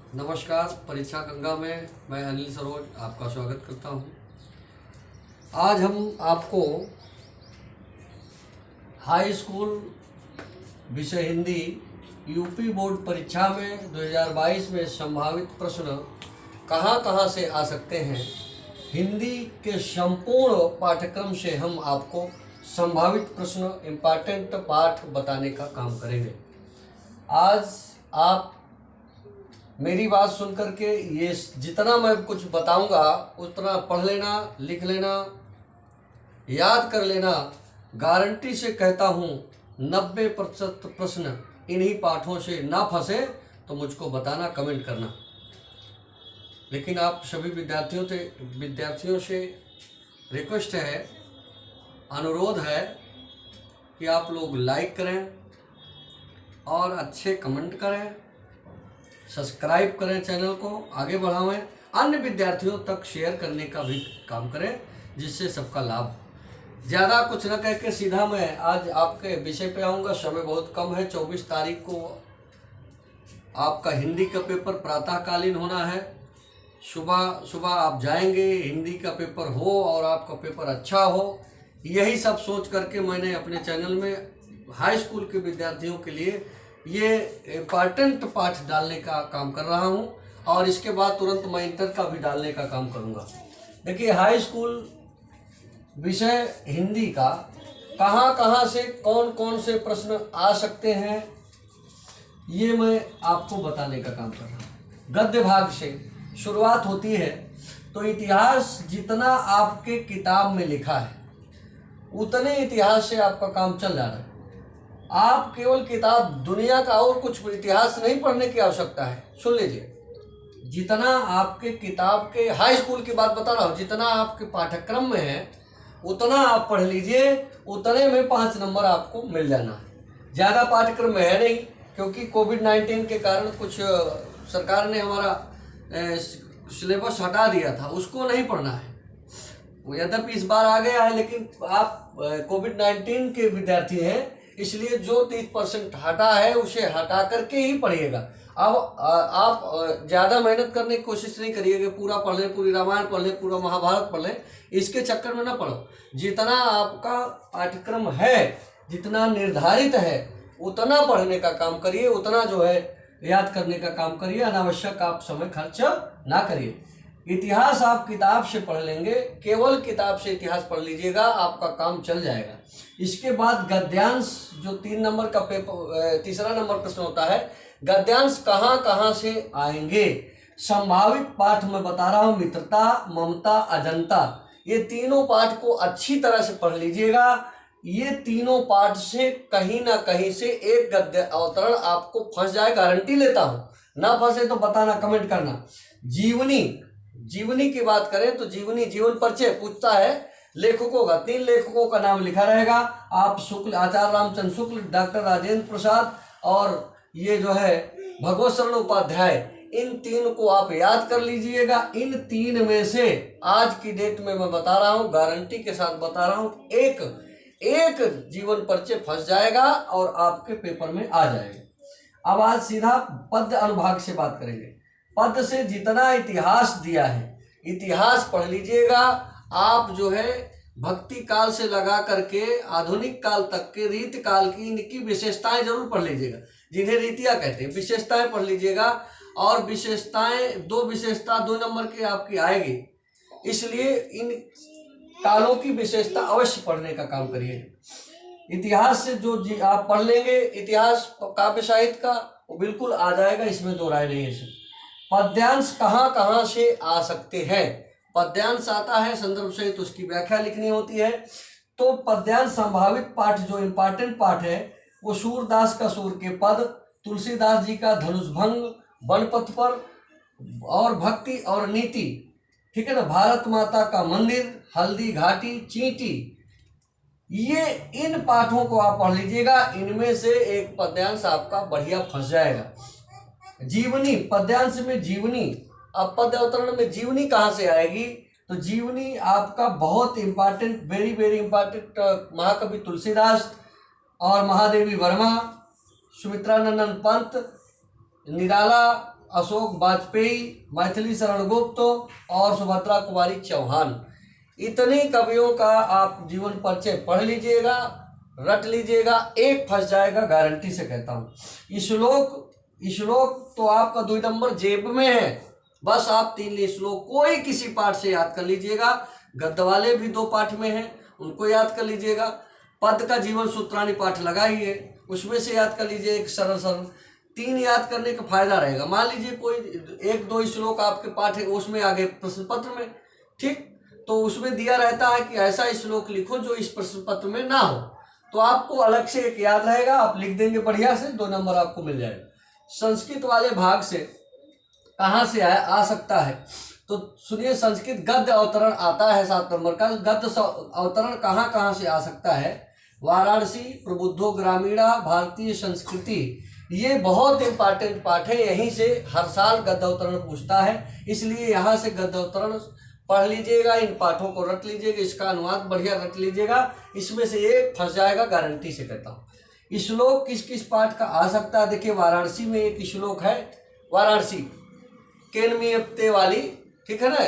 नमस्कार। परीक्षा गंगा में मैं अनिल सरोज आपका स्वागत करता हूं। आज हम आपको हाई स्कूल विषय हिंदी यूपी बोर्ड परीक्षा में 2022 में संभावित प्रश्न कहां से आ सकते हैं, हिंदी के संपूर्ण पाठ्यक्रम से हम आपको संभावित प्रश्न इम्पॉर्टेंट पाठ बताने का काम करेंगे। आज आप मेरी बात सुन करके ये जितना मैं कुछ बताऊंगा उतना पढ़ लेना, लिख लेना, याद कर लेना। गारंटी से कहता हूँ 90% प्रश्न इन्हीं पाठों से ना फंसे तो मुझको बताना, कमेंट करना। लेकिन आप सभी विद्यार्थियों से रिक्वेस्ट है, अनुरोध है कि आप लोग लाइक करें और अच्छे कमेंट करें, सब्सक्राइब करें, चैनल को आगे बढ़ाएं, अन्य विद्यार्थियों तक शेयर करने का भी काम करें जिससे सबका लाभ हो। ज़्यादा कुछ न कह के सीधा मैं आज आपके विषय पे आऊँगा। समय बहुत कम है। 24 तारीख को आपका हिंदी का पेपर प्रातःकालीन होना है। सुबह सुबह आप जाएंगे, हिंदी का पेपर हो और आपका पेपर अच्छा हो, यही सब सोच करके मैंने अपने चैनल में हाई स्कूल के विद्यार्थियों के लिए ये इम्पॉर्टेंट पाठ डालने का काम कर रहा हूँ और इसके बाद तुरंत मैं इंटर का भी डालने का काम करूँगा। देखिए, हाई स्कूल विषय हिंदी का कहाँ से कौन से प्रश्न आ सकते हैं ये मैं आपको बताने का काम कर रहा हूँ। गद्य भाग से शुरुआत होती है तो इतिहास जितना आपके किताब में लिखा है उतने इतिहास से आपका काम चल जा रहा है। आप केवल किताब, दुनिया का और कुछ इतिहास नहीं पढ़ने की आवश्यकता है। सुन लीजिए, जितना आपके किताब के, हाई स्कूल की बात बता रहा हूँ, जितना आपके पाठ्यक्रम में है उतना आप पढ़ लीजिए, उतने में 5 नंबर आपको मिल जाना है। ज़्यादा पाठ्यक्रम में है नहीं, क्योंकि कोविड-19 के कारण कुछ सरकार ने हमारा सिलेबस हटा दिया था, उसको नहीं पढ़ना है। वो यद्यपि इस बार आ गया है, लेकिन आप कोविड-19 के विद्यार्थी हैं, इसलिए जो 30% हटा है उसे हटा करके ही पढ़िएगा। अब आप ज़्यादा मेहनत करने की कोशिश नहीं करिएगा, पूरा पढ़ लें, पूरी रामायण पढ़ लें, पूरा महाभारत पढ़ लें, इसके चक्कर में ना पढ़ो। जितना आपका पाठ्यक्रम है, जितना निर्धारित है उतना पढ़ने का काम करिए, उतना जो है याद करने का काम करिए। अनावश्यक आप समय खर्च ना करिए। इतिहास आप किताब से पढ़ लेंगे, केवल किताब से इतिहास पढ़ लीजिएगा, आपका काम चल जाएगा। इसके बाद गद्यांश, जो 3 नंबर का पेपर, तीसरा नंबर प्रश्न होता है, गद्यांश कहाँ से आएंगे। संभावित पाठ में बता रहा हूँ, मित्रता, ममता, अजंता, ये तीनों पाठ को अच्छी तरह से पढ़ लीजिएगा। ये तीनों पाठ से कहीं ना कहीं से एक गद्य अवतरण आपको फंस जाए, गारंटी लेता हूँ। ना फंसे तो बताना, कमेंट करना। जीवनी की बात करें तो जीवन परिचय पूछता है लेखकों का, 3 लेखकों का नाम लिखा रहेगा। आप शुक्ल, आचार्य रामचंद्र शुक्ल, डॉक्टर राजेंद्र प्रसाद और ये जो है भगवत शरण उपाध्याय, इन 3 को आप याद कर लीजिएगा। इन 3 में से आज की डेट में मैं बता रहा हूँ, गारंटी के साथ बता रहा हूँ, एक जीवन परिचय फंस जाएगा और आपके पेपर में आ जाएगा। अब आज सीधा पद्य अनुभाग से बात करेंगे। पद से जितना इतिहास दिया है, इतिहास पढ़ लीजिएगा। आप जो है भक्ति काल से लगा करके आधुनिक काल तक के रीति काल की इनकी विशेषताएं जरूर पढ़ लीजिएगा, जिन्हें रीतियां कहते हैं। विशेषताएं पढ़ लीजिएगा और विशेषताएं, 2 विशेषता 2 नंबर की आपकी आएगी, इसलिए इन कालों की विशेषता अवश्य पढ़ने का काम करिए। इतिहास से जो आप पढ़ लेंगे, इतिहास काव्य साहित्य का, वो बिल्कुल आ जाएगा, इसमें 2 राय नहीं है। पद्यांश कहाँ से आ सकते हैं। पद्यांश आता है संदर्भ सहित, उसकी व्याख्या लिखनी होती है। तो पद्यांश संभावित पाठ, जो इम्पॉर्टेंट पाठ है, वो सूरदास का सूर के पद, तुलसीदास जी का धनुषभंग, बनपथ पर और भक्ति और नीति, ठीक है ना, भारत माता का मंदिर, हल्दी घाटी, चींटी, ये इन पाठों को आप पढ़ लीजिएगा। इनमें से एक पद्यांश आपका बढ़िया फंस जाएगा। जीवनी, पद्यांश में जीवनी, अब पद्य अवतरण में जीवनी कहाँ से आएगी, तो जीवनी आपका बहुत इंपॉर्टेंट, वेरी इंपॉर्टेंट, महाकवि तुलसीदास और महादेवी वर्मा, सुमित्रानंदन पंत, निराला, अशोक वाजपेयी, मैथिली शरण गुप्त और सुभद्रा कुमारी चौहान। इतने कवियों का आप जीवन परिचय पढ़ लीजिएगा, रट लीजिएगा, एक फंस जाएगा, गारंटी से कहता हूँ। श्लोक तो आपका 2 नंबर जेब में है, बस आप 3 श्लोक कोई किसी पाठ से याद कर लीजिएगा। गद्य वाले भी 2 पाठ में हैं, उनको याद कर लीजिएगा। पद का जीवन सूत्राणी पाठ लगा ही है, उसमें से याद कर लीजिए, एक सरल 3 याद करने का फायदा रहेगा। मान लीजिए कोई 1-2 श्लोक आपके पाठ है, उसमें आगे प्रश्न पत्र में, ठीक, तो उसमें दिया रहता है कि ऐसा श्लोक लिखो जो इस प्रश्न पत्र में ना हो, तो आपको अलग से एक याद रहेगा, आप लिख देंगे बढ़िया से, 2 नंबर आपको मिल जाएगा। संस्कृत वाले भाग से कहाँ से आ सकता है, तो सुनिए, संस्कृत गद्य अवतरण आता है 7 नंबर का। गद्य अवतरण कहाँ से आ सकता है? वाराणसी, प्रबुद्धो ग्रामीणा, भारतीय संस्कृति, ये बहुत इंपॉर्टेंट पाठ है, यहीं से हर साल गद्य अवतरण पूछता है, इसलिए यहाँ से गद्य अवतरण पढ़ लीजिएगा, इन पाठों को रट लीजिएगा, इसका अनुवाद बढ़िया रट लीजिएगा, इसमें से एक फंस जाएगा, गारंटी से कहता हूँ। श्लोक किस किस पाठ का आ सकता है? देखिए, वाराणसी में एक श्लोक है, वाराणसी केनमीयते वाली, ठीक है ना,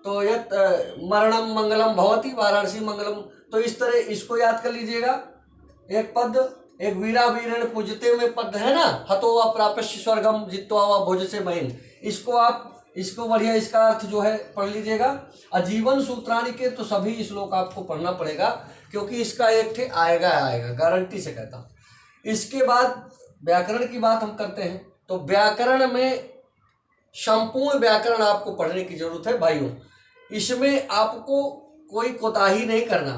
तो यत मरणम मंगलम भवति, वाराणसी मंगलम, तो इस तरह इसको याद कर लीजिएगा। एक पद, एक वीरा वीरण पूजते में पद है ना, हतो वा प्रापस्य स्वर्गम जित्वा वा भोज से महीन, इसको बढ़िया, इसका अर्थ जो है पढ़ लीजिएगा। आजीवन सूत्राणी के तो सभी श्लोक आपको पढ़ना पड़ेगा, क्योंकि इसका एक ठे आएगा, गारंटी से कहता हूँ। इसके बाद व्याकरण की बात हम करते हैं, तो व्याकरण में संपूर्ण व्याकरण आपको पढ़ने की जरूरत है भाइयों। इसमें आपको कोई कोताही नहीं करना।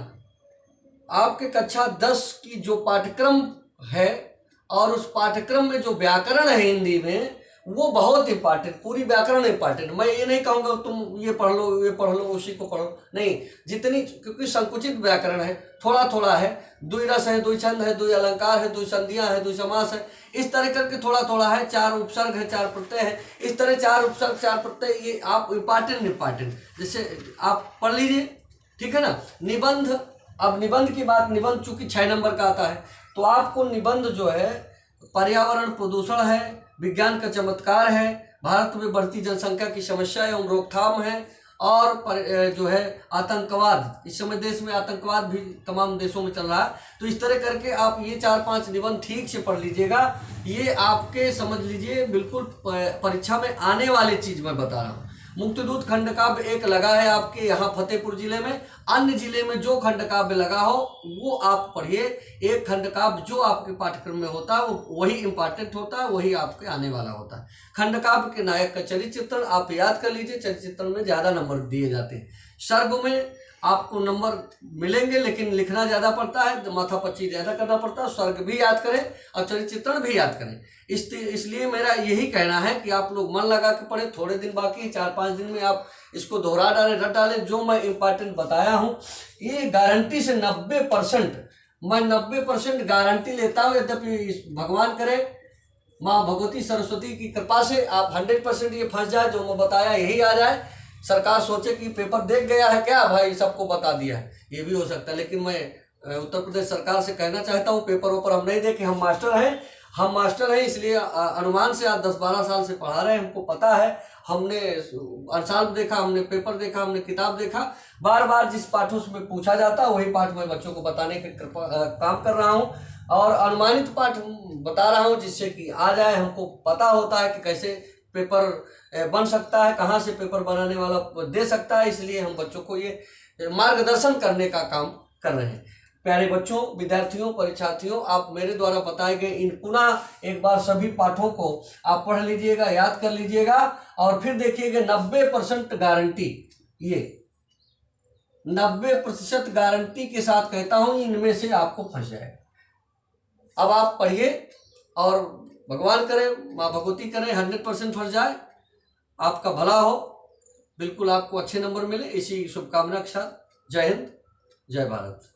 आपके कक्षा 10 की जो पाठ्यक्रम है और उस पाठ्यक्रम में जो व्याकरण है हिंदी में, वो बहुत इंपॉर्टेंट, पूरी व्याकरण इंपॉर्टेंट। मैं ये नहीं कहूँगा तुम ये पढ़ लो उसी को पढ़ो, नहीं, जितनी, क्योंकि संकुचित व्याकरण है, थोड़ा है, 2 रस है, 2 छंद है, 2 अलंकार है, 2 संधियाँ है, 2 समास है, इस तरह करके थोड़ा है, 4 उपसर्ग है, 4 प्रत्यय है, इस तरह 4 उपसर्ग 4 प्रत्यय, ये आप इंपॉर्टेंट जैसे आप पढ़ लीजिए, ठीक है ना। निबंध, अब निबंध की बात, निबंध चूंकि 6 नंबर का आता है, तो आपको निबंध जो है पर्यावरण प्रदूषण है, विज्ञान का चमत्कार है, भारत में बढ़ती जनसंख्या की समस्या एवं रोकथाम है, और जो है आतंकवाद, इस समय देश में आतंकवाद भी तमाम देशों में चल रहा है, तो इस तरह करके आप ये 4-5 निबंध ठीक से पढ़ लीजिएगा। ये आपके समझ लीजिए बिल्कुल परीक्षा में आने वाली चीज मैं बता रहा हूँ। मुक्तिदूत खंड काव्य एक लगा है आपके यहाँ फतेहपुर जिले में, अन्य जिले में जो खंड काव्य लगा हो वो आप पढ़िए। एक खंड काव्य जो आपके पाठ्यक्रम में होता है वो वही इंपॉर्टेंट होता है, वही आपके आने वाला होता है। खंड काव्य के नायक का चरित्र चित्रण आप याद कर लीजिए, चरित्र चित्रण में ज़्यादा नंबर दिए जाते हैं। सर्ग में आपको नंबर मिलेंगे, लेकिन लिखना ज़्यादा पड़ता है, माथापच्ची ज़्यादा करना पड़ता है। स्वर्ग भी याद करें और चरित्र चित्रण भी याद करें। इसलिए मेरा यही कहना है कि आप लोग मन लगा के पढ़ें। थोड़े दिन बाकी है, 4-5 दिन में आप इसको दोहरा डालें, रट डालें। जो मैं इम्पॉर्टेंट बताया हूँ ये गारंटी से 90%, मैं 90% गारंटी लेता हूँ। यद्यपि भगवान करे, माँ भगवती सरस्वती की कृपा से आप 100% ये फंस जाए, जो मैं बताया यही आ जाए। सरकार सोचे कि पेपर देख गया है क्या भाई, सबको बता दिया है, ये भी हो सकता है। लेकिन मैं उत्तर प्रदेश सरकार से कहना चाहता हूँ, पेपर ऊपर हम नहीं देखे, हम मास्टर हैं, इसलिए अनुमान से आज 10-12 साल से पढ़ा रहे हैं, हमको पता है। हमने अंशाल देखा, हमने पेपर देखा, हमने किताब देखा। बार बार जिस पाठों में पूछा जाता है वही पाठ मैं बच्चों को बताने के काम कर रहा हूँ, और अनुमानित पाठ बता रहा हूँ जिससे कि आ जाए। हमको पता होता है कि कैसे पेपर बन सकता है, कहाँ से पेपर बनाने वाला दे सकता है, इसलिए हम बच्चों को ये मार्गदर्शन करने का काम कर रहे हैं। प्यारे बच्चों, विद्यार्थियों, परीक्षार्थियों, आप मेरे द्वारा बताए गए इन पुनः एक बार सभी पाठों को आप पढ़ लीजिएगा, याद कर लीजिएगा, और फिर देखिएगा 90% गारंटी, ये 90% गारंटी के साथ कहता हूँ इनमें से आपको फंस जाएगा। अब आप पढ़िए और भगवान करे, माँ भगवती करे 100% फंस जाए, आपका भला हो, बिल्कुल आपको अच्छे नंबर मिले, इसी शुभकामना के साथ। जय हिंद, जय भारत।